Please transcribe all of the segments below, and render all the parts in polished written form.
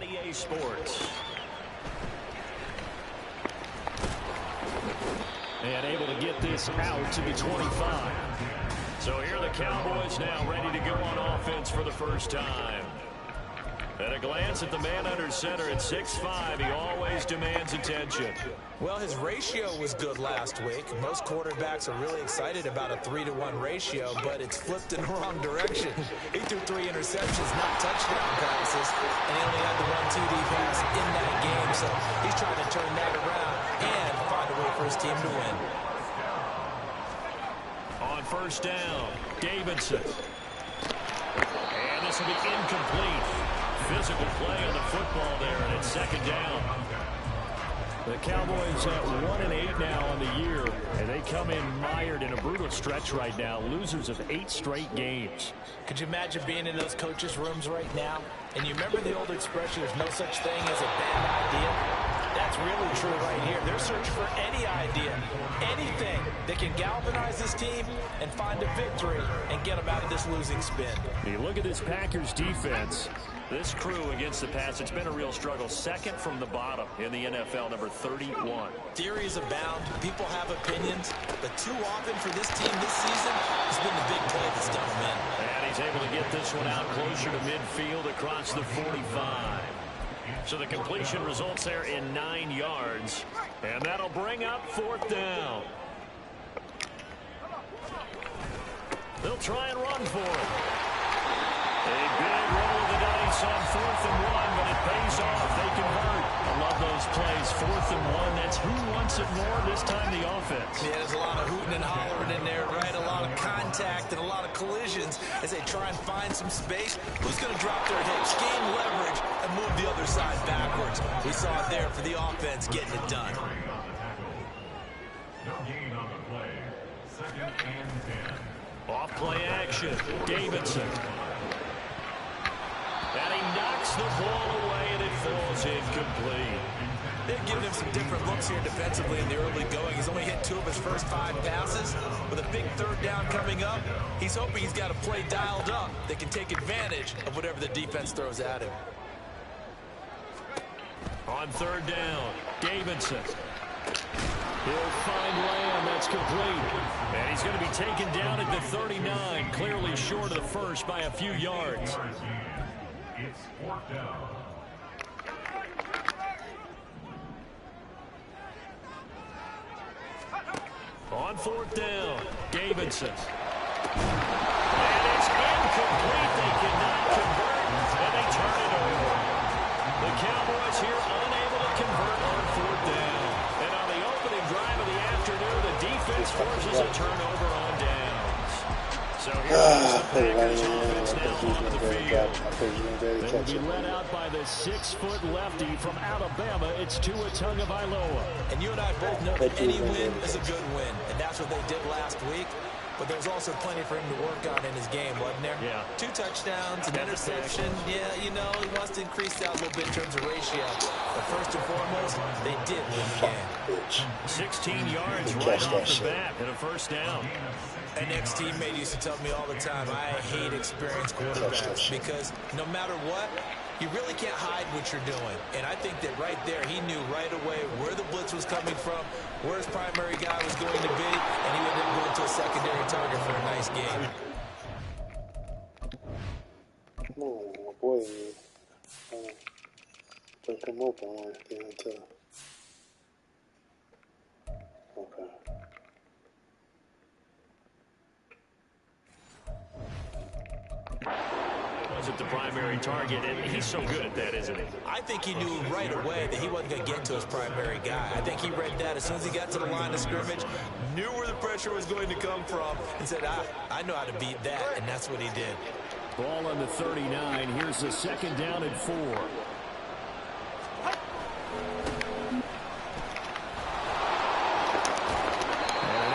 on EA Sports. And able to get this out to the 25. So here are the Cowboys now ready to go on offense for the first time. At a glance at the man under center at 6'5", he always demands attention. Well, his ratio was good last week. Most quarterbacks are really excited about a 3-to-1 ratio, but it's flipped in the wrong direction. He threw 3 interceptions, not touchdown passes, and he only had the 1 TD pass in that game. So he's trying to turn that around and find a way for his team to win. On first down, Davidson. And this will be incomplete. Physical play on the football there, and it's second down. The Cowboys at 1-8 now on the year, and they come in mired in a brutal stretch right now, losers of 8 straight games. Could you imagine being in those coaches' rooms right now? And you remember the old expression, there's no such thing as a bad idea? That's really true right here. They're searching for any idea, anything that can galvanize this team and find a victory and get them out of this losing spin. You look at this Packers defense. This crew against the pass, it's been a real struggle. Second from the bottom in the NFL, number 31. Theories abound. People have opinions. But too often for this team this season has been the big play that's done them in. And he's able to get this one out closer to midfield across the 45. So the completion results there in 9 yards. And that'll bring up 4th down. They'll try and run for it. A big roll of the dice on 4th and 1, but it pays off. They convert. I love those plays. 4th and 1. That's who wants it more this time, the offense. Yeah, there's a lot of hooting and hollering in there, right? A lot of contact and a lot of collisions as they try and find some space. Who's going to drop their hips, gain leverage, and move the other side backwards? We saw it there for the offense getting it done. No gain on the play. 2nd and 10. Off play action. Davidson. And he knocks the ball away, and it falls incomplete. They're giving him some different looks here defensively in the early going. He's only hit 2 of his first 5 passes. With a big 3rd down coming up, he's hoping he's got a play dialed up that can take advantage of whatever the defense throws at him. On 3rd down, Davidson. He'll find Lamb. That's complete. And he's going to be taken down at the 39, clearly short of the first by a few yards. It's 4th down. On 4th down, Davidson. And it's incomplete. They cannot convert, and they turn it over. The Cowboys here unable to convert on 4th down. And on the opening drive of the afternoon, the defense forces a turnover on downs. So here's the Packers offense now onto the field. They will be led out by the 6-foot lefty from Alabama. It's Tua Tagovailoa. And you and I both know that any win is a good win. And that's what they did last week. But there was also plenty for him to work on in his game, wasn't there? Yeah. 2 touchdowns, an interception. Yeah, you know, he wants to increase that a little bit in terms of ratio. But first and foremost, they did win the game. 16 yards right off the bat and a 1st down. An ex-teammate used to tell me all the time, I hate experienced quarterbacks because no matter what, you really can't hide what you're doing. And I think that right there, he knew right away where the blitz was coming from, where his primary guy was going to be, and he would then go into a secondary target for a nice game. Oh, boy. Pick him up on it. Okay. Wasn't the primary target, and he's so good at that, isn't he? I think he knew right away that he wasn't going to get to his primary guy. I think he read that as soon as he got to the line of scrimmage, knew where the pressure was going to come from, and said, I know how to beat that, and that's what he did. Ball on the 39. Here's the 2nd down and 4.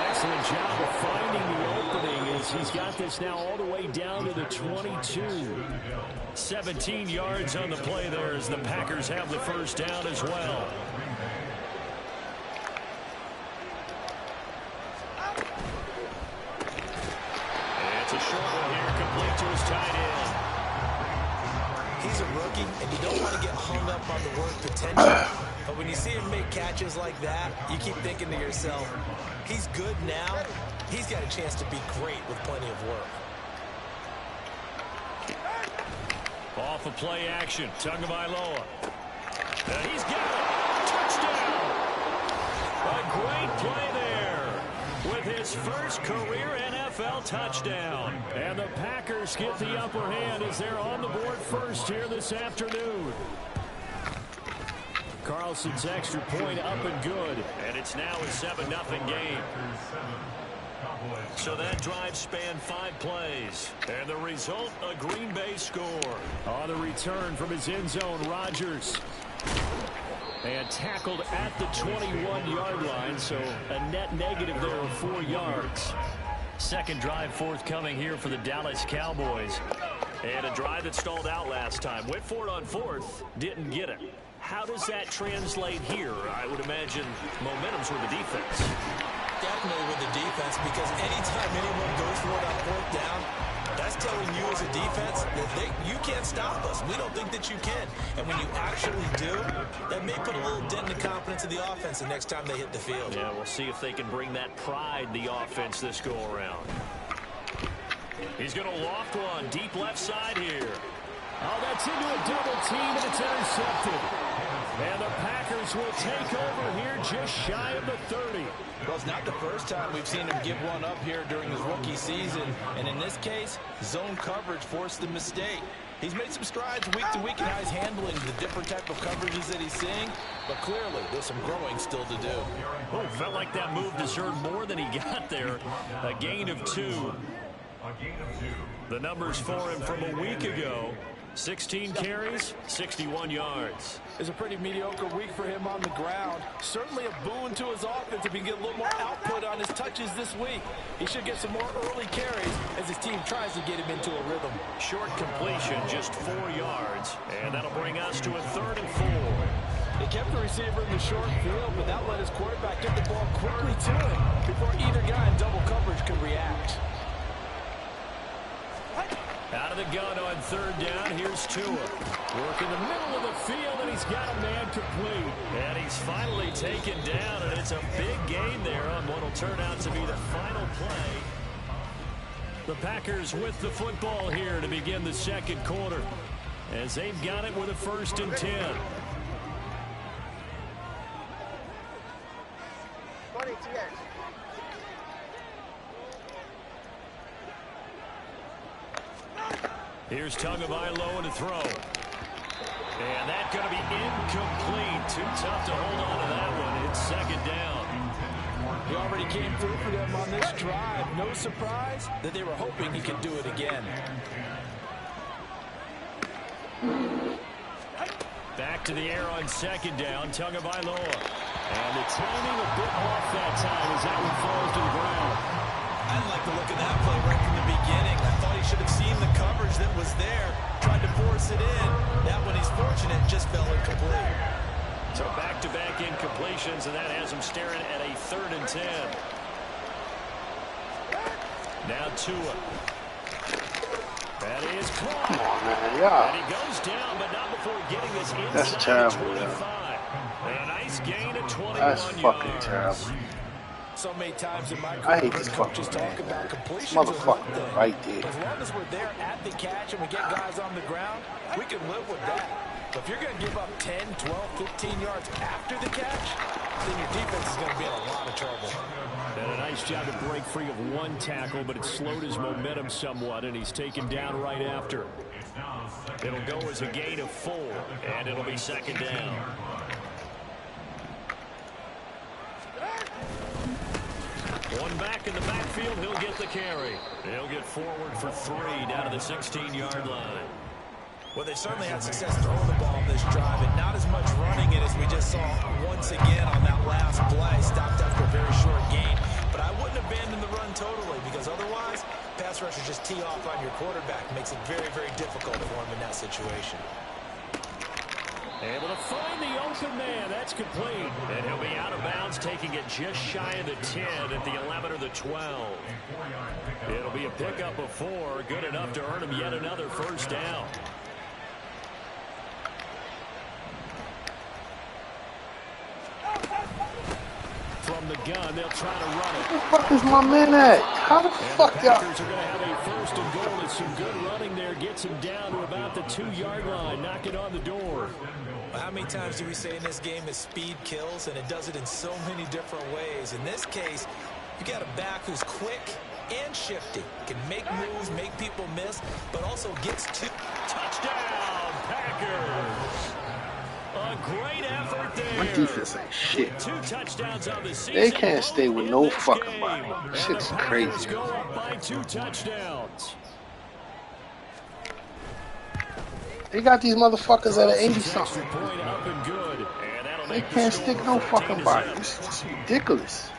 Excellent job of finding the opening as he's got this now all the way down to the 22. 17 yards on the play there as the Packers have the 1st down as well. And it's a short one here, complete to his tight end. He's a rookie, and you don't want to get hung up on the word potential. But when you see him make catches like that, you keep thinking to yourself, he's good now. He's got a chance to be great with plenty of work. Off of play action, Tagovailoa. He's got it. Touchdown. A great play there with his first career NFL touchdown. And the Packers get the upper hand as they're on the board first here this afternoon. Carlson's extra point up and good. And it's now a 7-0 game. So that drive spanned 5 plays. And the result, a Green Bay score. On the return from his end zone, Rodgers. And tackled at the 21-yard line, so a net negative there of 4 yards. Second drive forthcoming here for the Dallas Cowboys. And a drive that stalled out last time. Went for it on 4th, didn't get it. How does that translate here? I would imagine momentum's with the defense. Definitely with the defense, because anytime anyone goes for it on 4th down, that's telling you as a defense that you can't stop us. We don't think that you can. And when you actually do, that may put a little dent in the confidence of the offense the next time they hit the field. Yeah, we'll see if they can bring that pride, the offense, this go-around. He's going to loft one deep left side here. Oh, that's into a double team, and it's intercepted. And the Packers will take over here just shy of the 30. Well, it's not the first time we've seen him give one up here during his rookie season. And in this case, zone coverage forced the mistake. He's made some strides week to week in how he's handling the different type of coverages that he's seeing. But clearly, there's some growing still to do. Oh, felt like that move deserved more than he got there. A gain of 2. The numbers for him from a week ago. 16 carries, 61 yards. It's a pretty mediocre week for him on the ground. Certainly a boon to his offense if he can get a little more output on his touches this week. He should get some more early carries as his team tries to get him into a rhythm. Short completion, just 4 yards. And that'll bring us to a 3rd and 4. He kept the receiver in the short field, but that let his quarterback get the ball quickly to him before either guy in double coverage could react. Out of the gun on 3rd down, here's Tua. Work in the middle of the field, and he's got a man complete. And he's finally taken down, and it's a big gain there on what will turn out to be the final play. The Packers with the football here to begin the second quarter, as they've got it with a 1st and 10. Here's Tagovailoa to throw. And that's going to be incomplete. Too tough to hold on to that one. It's 2nd down. He already came through for them on this drive. No surprise that they were hoping he could do it again. Back to the air on 2nd down, Tagovailoa. And the timing a bit off that time as that one falls to the ground. I didn't like the look of that play right from the beginning. I thought he should have seen the coverage that was there, tried to force it in. That one, he's fortunate, just fell incomplete. So back-to-back incompletions, and that has him staring at a 3rd and 10. Now Tua. That is caught. Come on, man. Yeah. And he goes down, but not before getting this inside. That's terrible, 25. yeah. And a nice gain of 21 That's fucking yards. terrible. So many times in my I hate career, this coaches fucking talk man. about completions. Motherfucker right there. As long as we're there at the catch and we get guys on the ground, we can live with that. But if you're going to give up 10, 12, 15 yards after the catch, then your defense is going to be in a lot of trouble. And a nice job to break free of 1 tackle, but it slowed his momentum somewhat, and he's taken down right after. It'll go as a gain of 4, and it'll be 2nd down. One back in the backfield, he'll get the carry. He'll get forward for 3 down to the 16-yard line. Well, they certainly had success throwing the ball on this drive, and not as much running it as we just saw once again on that last play. Stopped after a very short gain. But I wouldn't abandon the run totally, because otherwise, pass rushers just tee off on your quarterback. Makes it very, very difficult for him in that situation. Able to find the open man. That's complete. And he'll be out of bounds, taking it just shy of the 10 at the 11 or the 12. It'll be a pickup of 4. Good enough to earn him yet another 1st down. gun. They'll try to run it. Where the fuck is my man at? How the fuck y'all? Packers are going to have a first and goal. It's some good running there. Gets him down to about the 2-yard line. Knocking on the door. How many times do we say in this game that speed kills, and it does it in so many different ways? In this case, you got a back who's quick and shifty, can make moves, make people miss, but also gets to Touchdown, Packers. A great effort there. My defense ain't shit. 2 touchdowns on the season. They can't stay with no fucking game. body. And Shit's the Packers crazy. go up by 2 touchdowns. They got these motherfuckers at an 80 Extra something. point up and good. And that'll They make the can't score stick no 14 fucking to body. 7. This is just ridiculous.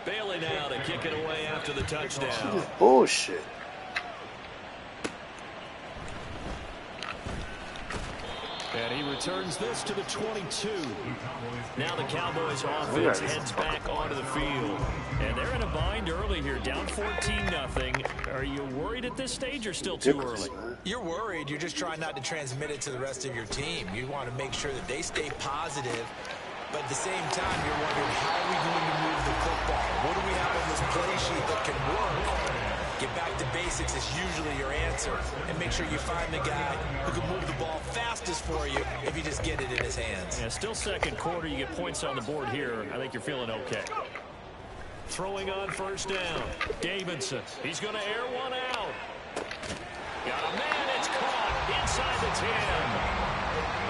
Bailey now to kick it away after the This touchdown. is bullshit. And he returns this to the 22. Now the Cowboys offense heads back onto the field. And they're in a bind early here, down 14-0. Are you worried at this stage or still too early? You're worried. You're just trying not to transmit it to the rest of your team. You want to make sure that they stay positive. But at the same time, you're wondering, how are we going to move the football? What do we have on this play sheet that can work? Get back to basics is usually your answer. And make sure you find the guy who can move the ball fastest for you if you just get it in his hands. Yeah, still second quarter. You get points on the board here. I think you're feeling okay. Throwing on first down. Davidson. He's going to air one out. Got a man. It's caught inside the 10.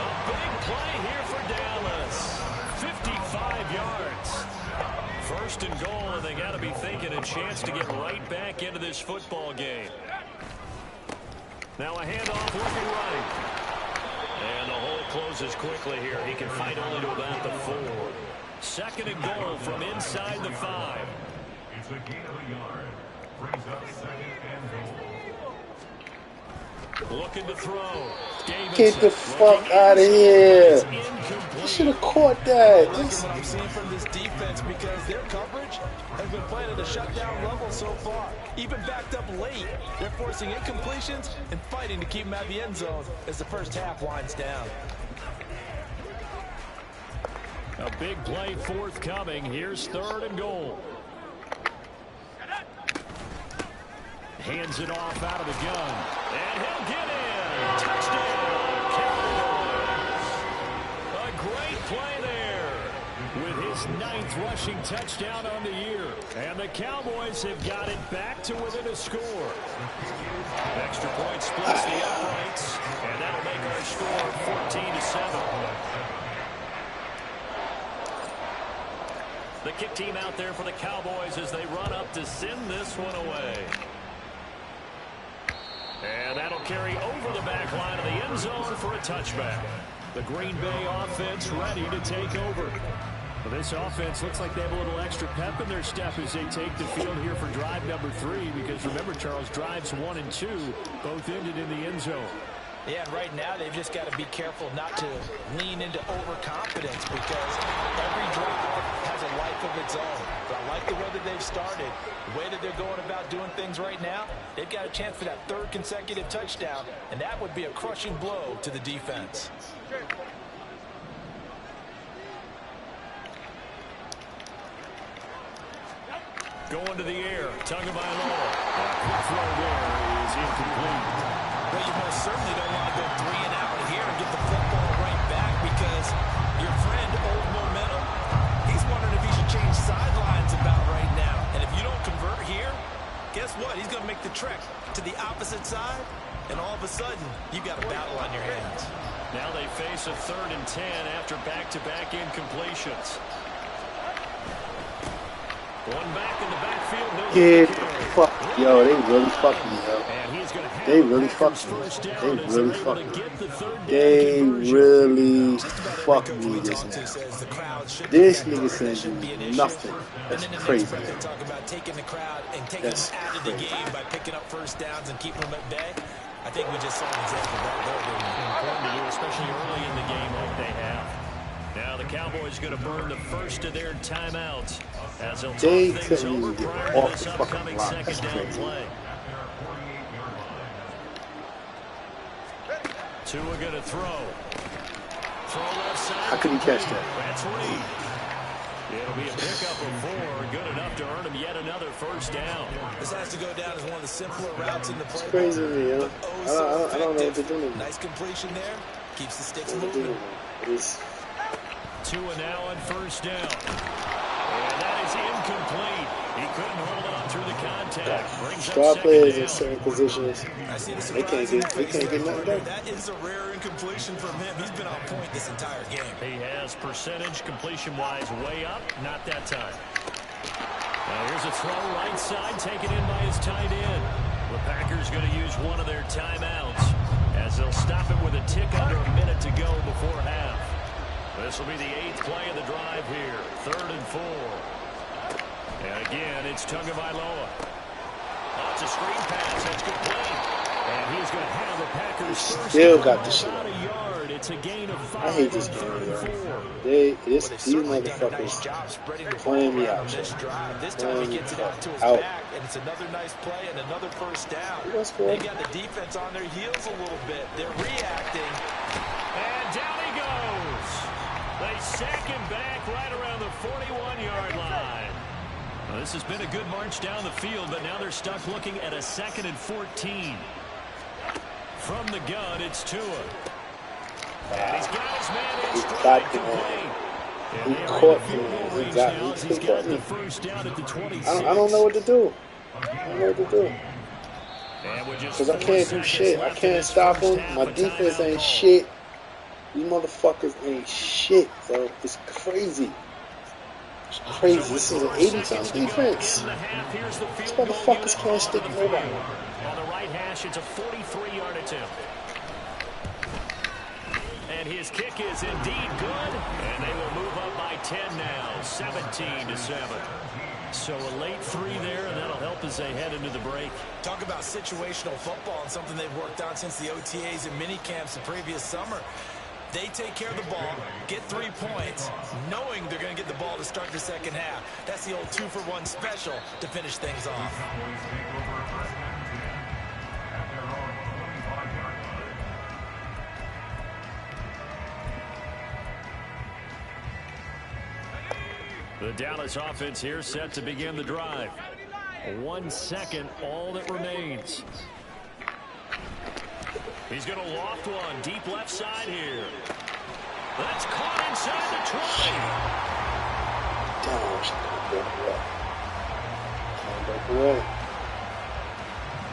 A big play here for Dallas. 55 yards. First and goal, and they got to be thinking a chance to get right back into this football game. Now a handoff looking right. And the hole closes quickly here. He can fight only to about the 4. Second and goal from inside the 5. It's a gain of a yard. Brings up second and goal. Looking to throw. Davidson. Get the fuck out of here. I should have caught that. I like what I'm seeing from this defense because their coverage has been playing at a shutdown level so far. Even backed up late, they're forcing incompletions and fighting to keep them out of the end zone as the first half winds down. A big play forthcoming. Here's third and goal. Hands it off out of the gun. And he'll get in. Touchdown, Cowboys. A great play there with his 9th rushing touchdown on the year. And the Cowboys have got it back to within a score. Extra point splits the uprights. And that'll make our score 14-7. The kick team out there for the Cowboys as they run up to send this one away. And that'll carry over the back line of the end zone for a touchback. The Green Bay offense ready to take over. Well, this offense looks like they have a little extra pep in their step as they take the field here for drive number 3. Because remember, Charles, drives 1 and 2 both ended in the end zone. Yeah, and right now they've just got to be careful not to lean into overconfidence because every drive has a life of its own. But I like the way that they've started, the way that they're going about doing things right now. They've got a chance for that 3rd consecutive touchdown, and that would be a crushing blow to the defense. Going to the air, Tagovailoa. The throw there is incomplete. But you most certainly don't want to go 3 and out here and get the football right back because your friend, Old Momentum, he's wondering if he should change sidelines about right now. And if you don't convert here, guess what? He's going to make the trek to the opposite side, and all of a sudden, you've got a battle on your hands. Now they face a 3rd and 10 after back-to-back incompletions. One back in the backfield. No Get the fuck. Yo, they really fucking me, yo. And he's going to have They really the Packers fucked me. first down They as really they're able to fucked me. get the 3rd down They conversion. really fucked me just now. This nigga said nothing. That's crazy. They talk about taking the crowd and taking That's them out of the crazy. game by picking up first downs and keeping them at bay. I think we just saw an example of that there. Important to do, especially early in the game like they have. Now the Cowboys going to burn the first of their timeouts as they'll talk They things couldn't over even get prior to off this the fucking upcoming block. second That's down crazy. play. Tua going to throw. Throw left side. How could he catch that? That's Reed. It'll be a pickup of 4, good enough to earn him yet another first down. This has to go down as one of the simpler routes in the play. It's crazy to me, yo. I don't know what to do. Nice completion there. Keeps the sticks moving. 2 now on first down. And that is incomplete. He couldn't hold on through the contact. Star players in certain positions, they can't get nothing done. That is a rare incompletion from him. He's been on point this entire game. He has percentage completion-wise way up. Not that time. Now here's a throw right side taken in by his tight end. The Packers going to use one of their timeouts as they'll stop it with a tick under a minute to go before half. This will be the 8th play of the drive here. 3rd and 4. And again, it's Tagovailoa. Lots of screen pass. That's complete. And he's going to have the Packers still got the shit. About a yard. It's a gain of 5. I hate this game, these motherfuckers playing me out. This time he gets it out to his back, and it's another nice play and another first down. They got the defense on their heels a little bit. They're reacting. And down he goes. They sack him back right around the 41-yard line. Well, this has been a good march down the field, but now they're stuck looking at a 2nd and 14. From the gun, it's Tua. And he's got his man in straight complete. He caught him. He got the first down at the 26. I don't know what to do. Because I can't do shit. I can't stop him. My defense ain't shit. These motherfuckers ain't shit, yo. It's crazy. It's crazy. This is an 80-something defense. These motherfuckers can't stick nobody. On the right hash, it's a 43-yard attempt. And his kick is indeed good. And they will move up by 10 now, 17-7. So a late 3 there, and that'll help as they head into the break. Talk about situational football and something they've worked on since the OTAs and mini camps the previous summer. They take care of the ball, get 3 points, knowing they're going to get the ball to start the second half. That's the old 2-for-1 special to finish things off. The Dallas offense here set to begin the drive. 1 second, all that remains. He's going to loft one deep left side here. That's caught inside the 20. Damn, can't break away.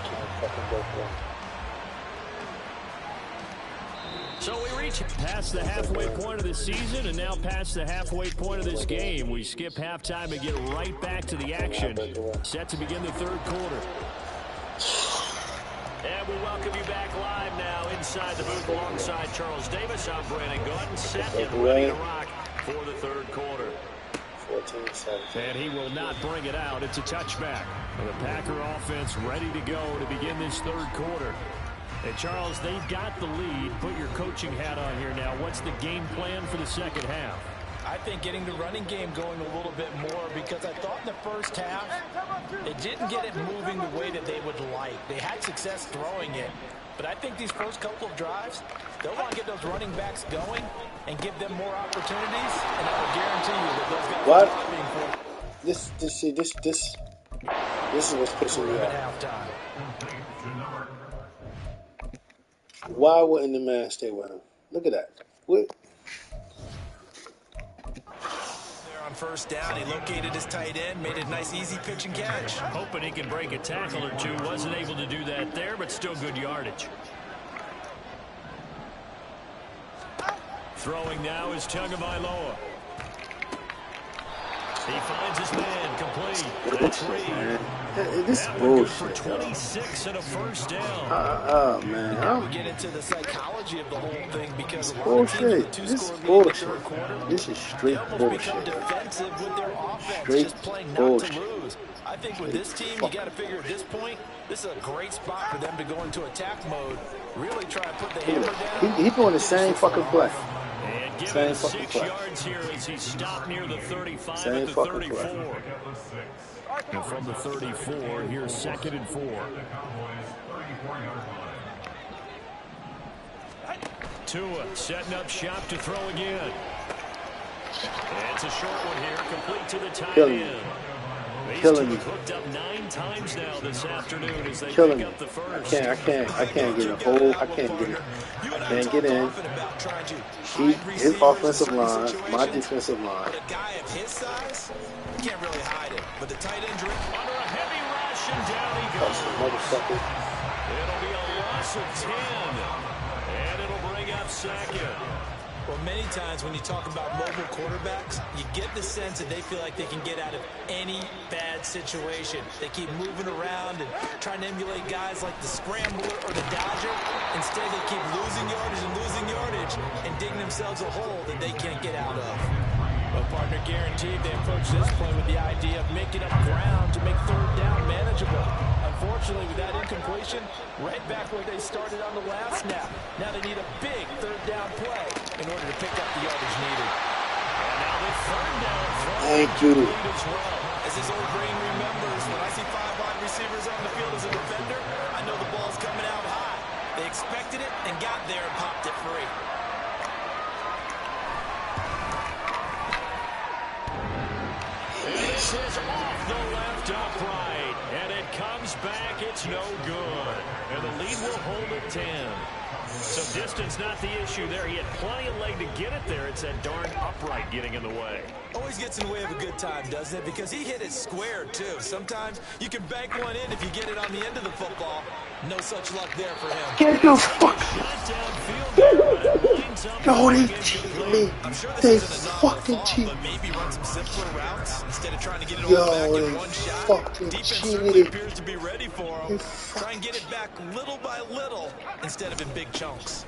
Can't fucking break away. So we reach past the halfway point of the season and now past the halfway point of this game. We skip halftime and get right back to the action. Set to begin the 3rd quarter. And we welcome you back live now inside the booth alongside Charles Davis. I'm Brandon Gordon, set and ready to rock for the 3rd quarter. 14-7. And he will not bring it out. It's a touchback. The Packer offense ready to go to begin this 3rd quarter. And Charles, they've got the lead. Put your coaching hat on here now. What's the game plan for the second half? I think getting the running game going a little bit more, because I thought in the first half they didn't get it moving the way that they would like. They had success throwing it, but I think these first couple of drives, they'll want to get those running backs going and give them more opportunities, and I will guarantee you that those guys what? are being for This is what's pushing me at out. halftime. Why wouldn't the man stay with him? Look at that. What? On first down, he located his tight end, made a nice easy pitch and catch. Hoping he can break a tackle or two. Wasn't able to do that there, but still good yardage. Throwing now is Tagovailoa. He finds his man, complete. That's Reed. This is That one good for bullshit. 26 and a first down. Man. We get into the psychology of the whole thing, because a lot of Bullshit. teams with This is two-score lead in the bullshit. 3rd quarter, This is straight they almost become bullshit. defensive with their offense, Straight just playing not bullshit. to lose. I think with this team, you got to figure at this point, this is a great spot for them to go into attack mode, really try and put the hammer down. He doing the same fucking play. And give Same it fucking 6 play. yards here as he stopped near the 35 Same at the fucking 34. play. And from the 34, here's 2nd and 4. Tua setting up shop to throw again. It's a short one here, complete to the tight Killing end. me. These Killing two me. have hooked up 9 times now this afternoon as they Killing pick me. up the I first. can't get a hold. I can't get in. His offensive line, my defensive line. But a guy of his size, you can't really hide it. But the tight end Under a heavy rush, and down he That's goes. the motherfucker. It'll be a loss of 10, and it'll bring up second. Well, many times when you talk about mobile quarterbacks, you get the sense that they feel like they can get out of any bad situation. They keep moving around and trying to emulate guys like the Scrambler or the Dodger. Instead, they keep losing yardage and digging themselves a hole that they can't get out of. Well, partner, guaranteed they approach this play with the idea of making up ground to make third down manageable. Unfortunately, with that incompletion, right back where they started on the last snap. Now they need a big third down play in order to pick up the yardage needed. And now the third down throw. Thank you. As well. As his old brain remembers, when I see 5 wide receivers on the field as a defender, I know the ball's coming out high. They expected it and got there and popped it free. This is off the left upright, and it comes back. It's no good. And the lead will hold at 10. So distance not the issue there. He had plenty of leg to get it there. It's that darn upright getting in the way. Always gets in the way of a good time, doesn't it? Because he hit it square, too. Sometimes you can bank one in if you get it on the end of the football. No such luck there for him. Get the fuck. No, they cheated me. They fucking cheated. But maybe run some simpler routes instead of trying to get it all Yo, back they in one shot. fucking Defense cheated. certainly appears to be ready for him. They Try and get it back little by little instead of in big chunks.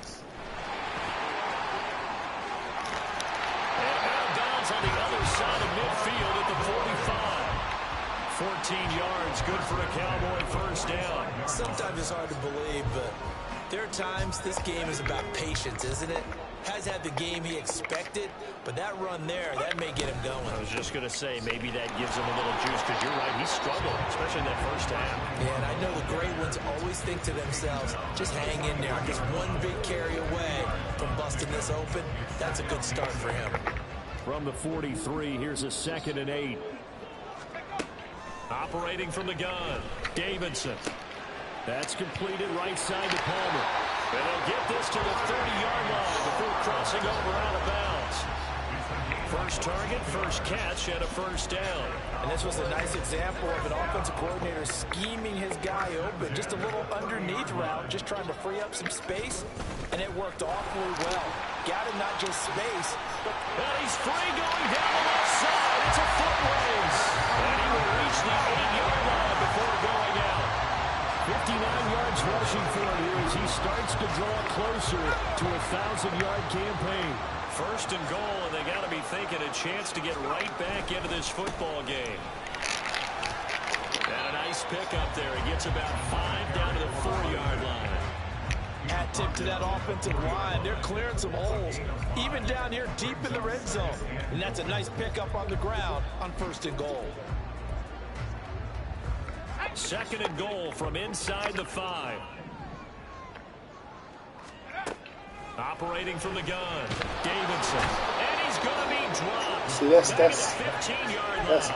And out of bounds on the other side of midfield at the 45. 14 yards, good for a Cowboy first down. Sometimes it's hard to believe, but there are times this game is about patience, isn't it? Has had the game he expected, but that run there, that may get him going. I was just going to say, maybe that gives him a little juice, because you're right, he struggled, especially in that first half. Yeah, and I know the great ones always think to themselves, just hang in there. I'm just one big carry away from busting this open. That's a good start for him. From the 43, here's a 2nd and 8. Operating from the gun, Davidson. That's completed right side to Palmer. And they'll get this to the 30-yard line before crossing over out of bounds. First target, first catch, and a first down. And this was a nice example of an offensive coordinator scheming his guy open. Just a little underneath route, just trying to free up some space, and it worked awfully well. Got him not just space, but and he's free going down the left side. It's a foot race. And he will reach the 8-yard line before going out. 59 yards rushing for him here as he starts to draw closer to a 1,000-yard campaign. First and goal, and they got to be thinking a chance to get right back into this football game. And a nice pickup there. He gets about 5 down to the 4-yard line. hat tip to that offensive line. They're clearing some holes, even down here deep in the red zone. And that's a nice pickup on the ground on 1st and goal. 2nd and goal from inside the 5. Operating from the gun, Davidson, and he's going to be dropped. See, that's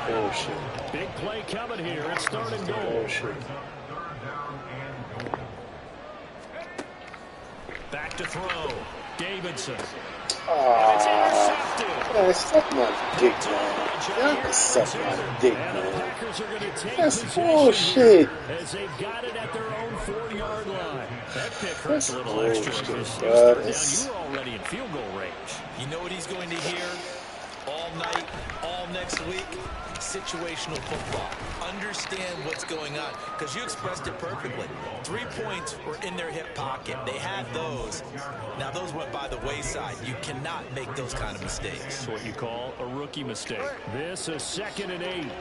bullshit. Big play coming here. It's 3rd and goal. Bullshit. Back to throw, Davidson. Man, suck my dick, man. Y'all can suck my dick, man. That's bullshit. As they've got it at their own 4-yard line. That pick hurts That's a little extra bullshit, because bud. you were already in field goal range. You know what he's going to hear all night, all next week? Situational football. Understand what's going on, because you expressed it perfectly. 3 points were in their hip pocket. They had those. Now those went by the wayside. You cannot make those kind of mistakes. That's what you call a rookie mistake. This is 2nd and 8.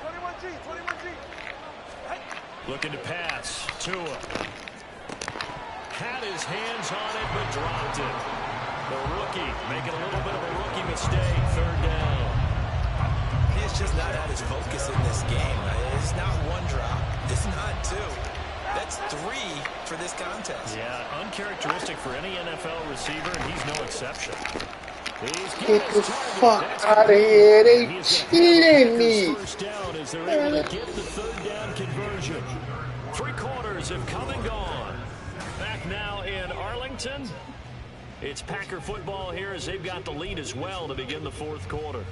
21G. Looking to pass. Tua. Had his hands on it, but dropped it. The rookie making a little bit of a rookie mistake. 3rd down. He has just not had his focus in this game. It's not one drop. It's not two. That's 3 for this contest. Yeah, uncharacteristic for any NFL receiver, and he's no exception. Get the fuck out of here. They cheating me. First down as they're able to get the third down conversion. 3 quarters have come and gone. Back now in Arlington. It's Packer football here as they've got the lead as well to begin the 4th quarter.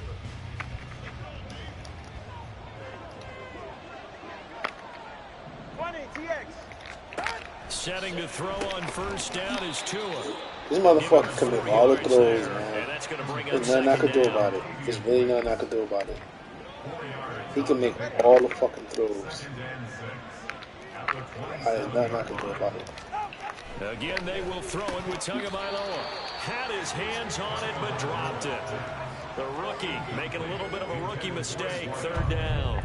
Setting to throw on first down is Tua. This motherfucker can make all the throws, man. And that's going to bring There's nothing I can do about it. There's really nothing I can do about it. He can make all the fucking throws. There's nothing I can do about it. Again, they will throw it with Tagovailoa. Had his hands on it, but dropped it. The rookie making a little bit of a rookie mistake. 3rd down.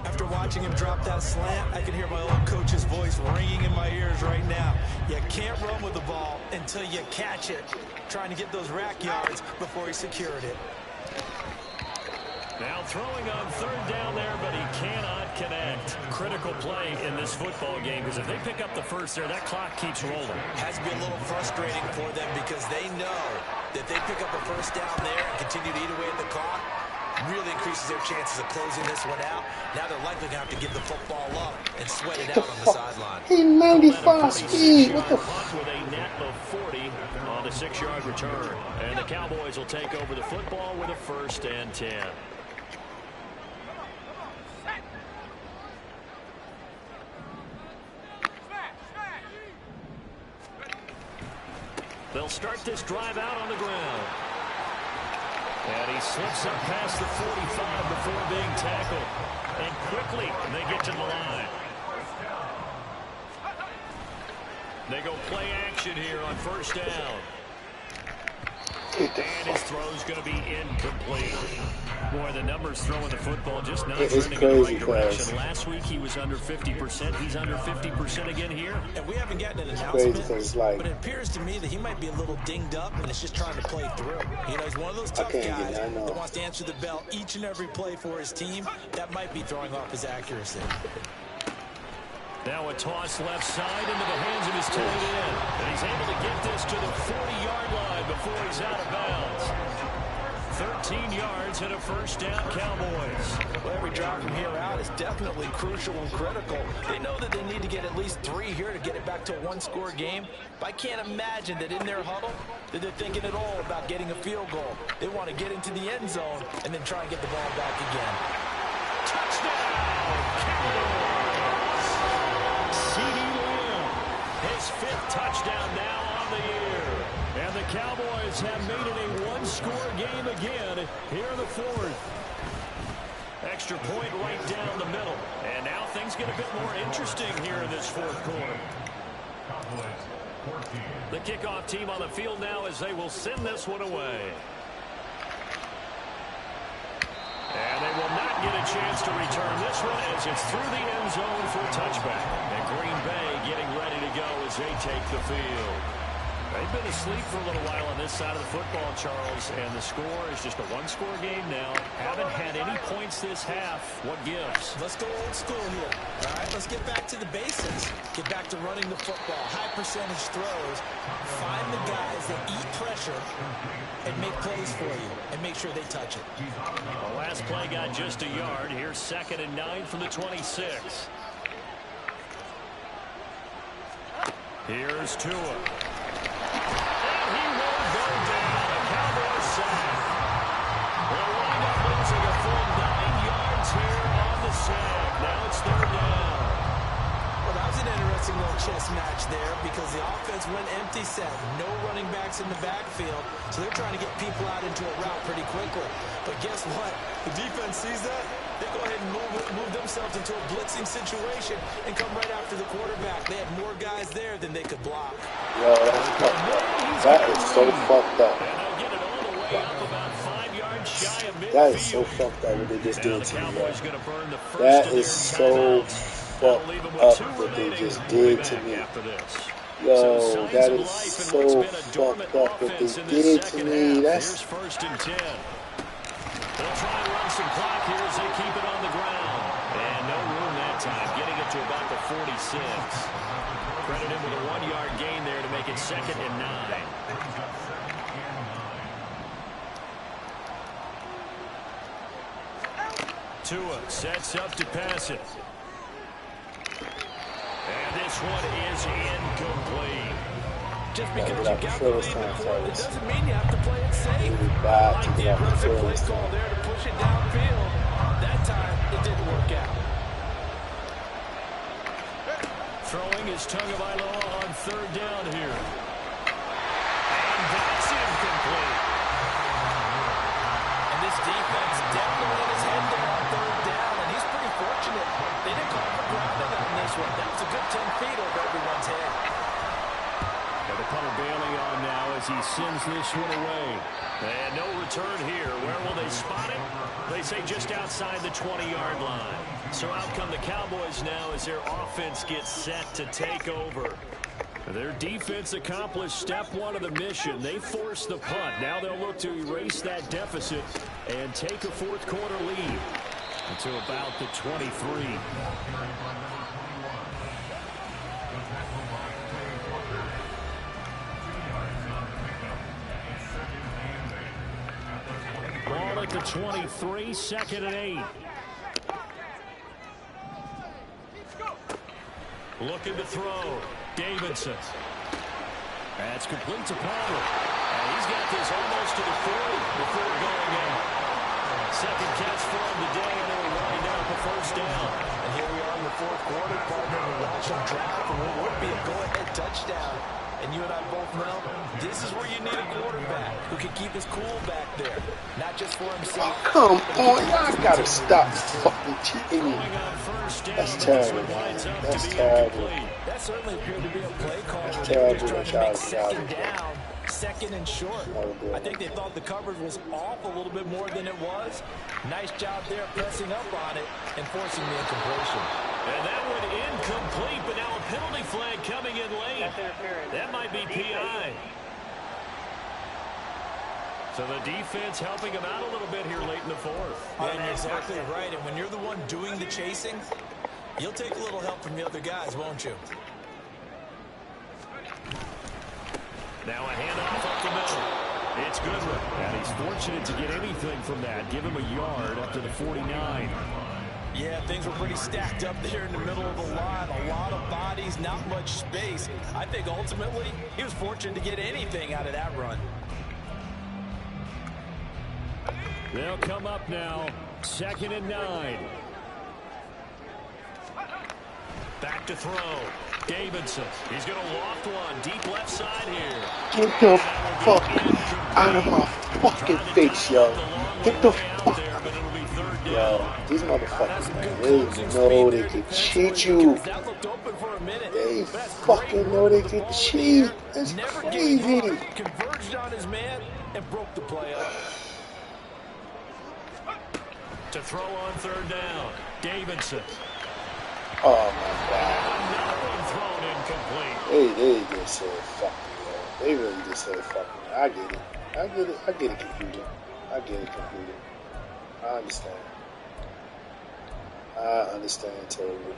After watching him drop that slant, I can hear my old coach's voice ringing in my ears right now. You can't run with the ball until you catch it. Trying to get those rack yards before he secured it. Now throwing on 3rd down there, but he cannot connect. Critical play in this football game, because if they pick up the first there, that clock keeps rolling. Has to be a little frustrating for them because they know that they pick up a first down there and continue to eat away at the clock. Really increases their chances of closing this one out. Now they're likely going to have to give the football up and sweat it out on the sideline. He 95 speed. What the fuck? With a net of 40 on the 6-yard return. And the Cowboys will take over the football with a 1st and 10. They'll start this drive out on the ground. And he slips up past the 45 before being tackled. And quickly, they get to the line. They go play action here on 1st down. And his throw's going to be incomplete. Boy, the numbers throwing the football just not trending in the right direction. Last week he was under 50%. He's under 50% again here. And we haven't gotten an announcement, but it appears to me that he might be a little dinged up and is just trying to play through. You know, he's one of those tough guys that wants to answer the bell each and every play for his team. That might be throwing off his accuracy. Now a toss left side into the hands of his tight end. And he's able to get this to the 40-yard line before he's out of bounds. 13 yards and a 1st down, Cowboys. Well, every drive from here out is definitely crucial and critical. They know that they need to get at least 3 here to get it back to a 1-score game. But I can't imagine that in their huddle that they're thinking at all about getting a field goal. They want to get into the end zone and then try and get the ball back again. Touchdown, Cowboys! His 5th touchdown now on the year. And the Cowboys have made it a 1-score game again here in the 4th. Extra point right down the middle. And now things get a bit more interesting here in this 4th quarter. The kickoff team on the field now as they will send this one away. And they will not get a chance to return this one as it's through the end zone for a touchback. And Green Bay getting ready to go as they take the field. They've been asleep for a little while on this side of the football, Charles, and the score is just a 1-score game now. Haven't had any points this half. What gives? Let's go old school here. All right, let's get back to the basics. Get back to running the football. High percentage throws. Find the guys that eat pressure and make plays for you and make sure they touch it. The last play got just a yard. Here's 2nd and 9 from the 26. Here's Tua. And he will go down. A Cowboys sack. They'll wind up losing a full 9 yards here on the sack. Now it's 3rd down. Well, that was an interesting little chess match there because the offense went empty set. No running backs in the backfield, so they're trying to get people out into a route pretty quickly. But guess what? The defense sees that. They go ahead and move themselves into a blitzing situation and come right after the quarterback. They had more guys there than they could block. Yo, that's fucked up. That is so fucked up. And they'll get it all the way up about 5 yards shy of midfield. That is so fucked up what they just did to me. That is so fucked up what they just did to me. Yo, that is so fucked up what they did to me. That's 1st and 10. They'll try and run some clock here as they keep it on the ground. And no room that time, getting it to about the 46. Credit him with a 1-yard gain there to make it 2nd and 9. Tua sets up to pass it. And this one is incomplete. Just because you got the lead before, it doesn't mean you have to play it safe. I like the aggressive play call there to push it downfield. That time, it didn't work out. Throwing is Tagovailoa on 3rd down here. And that's incomplete. And this defense definitely in his head there on 3rd down, and he's pretty fortunate. They didn't call for grounding on this one. That was a good 10 feet over everyone's head. And the punter bailing on now as he sends this one away. And no return here. Where will they spot it? They say just outside the 20-yard line. So out come the Cowboys now as their offense gets set to take over. Their defense accomplished step 1 of the mission. They forced the punt. Now they'll look to erase that deficit and take a 4th quarter lead to about the 23. Ball at the 23, 2nd and 8. Looking to throw. Davidson. That's complete to Palmer. And he's got this almost to the 40 before going out. 2nd catch for him today, and they'll wind down for 1st down. And here we are in the 4th quarter, partner. We're watching drive for what would be a go-ahead touchdown. And you and I both know this is where you need a quarterback who can keep his cool back there. Not just for himself. Oh, come on. Y'all got to stop fucking cheating. That's terrible, man. That's terrible. That certainly appeared to be a play call. That's They were just terrible. trying to make 2nd down, 2nd and short. I think they thought the coverage was off a little bit more than it was. Nice job there pressing up on it and forcing the incompletion. And that one incomplete, but now a penalty flag coming in late. That might be PI. So the defense helping him out a little bit here late in the 4th. Yeah, and you're exactly right. And when you're the one doing the chasing, you'll take a little help from the other guys, won't you? Now a handoff up the middle. It's Goodwin. And he's fortunate to get anything from that. Give him a yard up to the 49. Yeah, things were pretty stacked up there in the middle of the line. A lot of bodies, not much space. I think ultimately he was fortunate to get anything out of that run. They'll come up now. 2nd and 9. Back to throw. Davidson. He's going to loft one. Deep left side here. Get the fuck out of my fucking face, yo. Get the fuck. Yo, these motherfuckers, man, they know they can cheat you. They fucking know they can cheat. That's crazy. Converged on his man and broke the play up. To throw on 3rd down. Davidson. Oh my God. Another one thrown incomplete. They just said fuck me, yo. They really just said fuck me. I get it. I get it, computer. I get it, computer. I understand. I understand totally.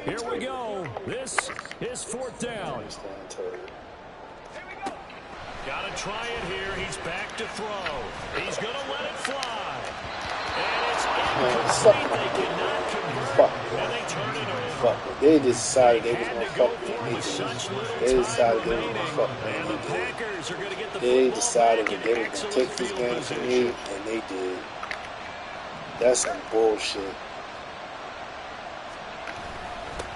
Here we go. This is 4th down. I understand totally. Got to try it here. He's back to throw. He's going to let it fly. And it's incomplete. They cannot convert. And they turn it over. Fuck it. They decided they was going to fuck me. They decided they was going to fuck me. They decided that they were going to take this game from me, and they did. That's some bullshit.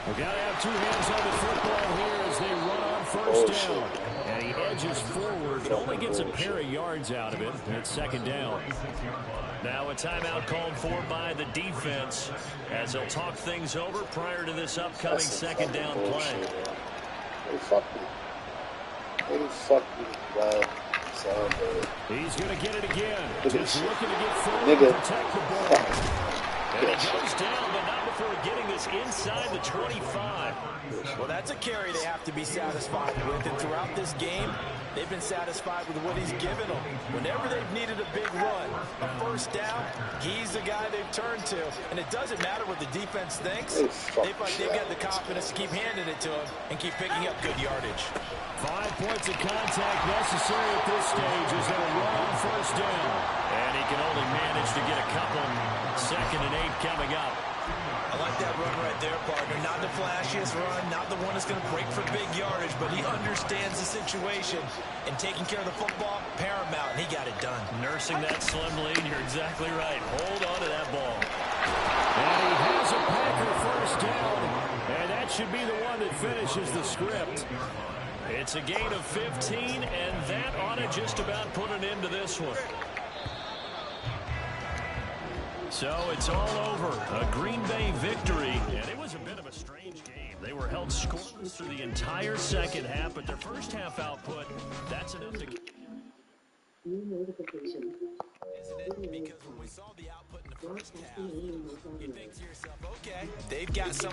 We got to have 2 hands on the football here as they run on 1st down. And he edges forward, but only gets a pair of yards out of it. And it's 2nd down. Now a timeout called for by the defense as they'll talk things over prior to this upcoming 2nd down play. They fucked me. They fucked me. Well, so he's going to get it again. Just looking to get forward nigga. to protect the ball. And he goes down, but not before getting this inside the 25. Well, that's a carry they have to be satisfied with. And throughout this game, they've been satisfied with what he's given them. Whenever they've needed a big run, a first down, he's the guy they've turned to. And it doesn't matter what the defense thinks. They've got the confidence to keep handing it to him and keep picking up good yardage. 5 points of contact necessary at this stage as they'll run on first down. And he can only manage to get a couple. 2nd and 8 coming up. I like that run right there, partner. Not the flashiest run, not the one that's going to break for big yardage, but he understands the situation, and taking care of the football, paramount, and he got it done. Nursing that slim lead, you're exactly right. Hold on to that ball. And he has a Packer first down, and that should be the one that finishes the script. It's a gain of 15, and that ought to just about put an end to this one. So it's all over. A Green Bay victory. And it was a bit of a strange game. They were held scoreless through the entire second half, but their first half output, that's an indication. Isn't it? Because when we saw the output in the first half, you think to yourself, okay, they've got something.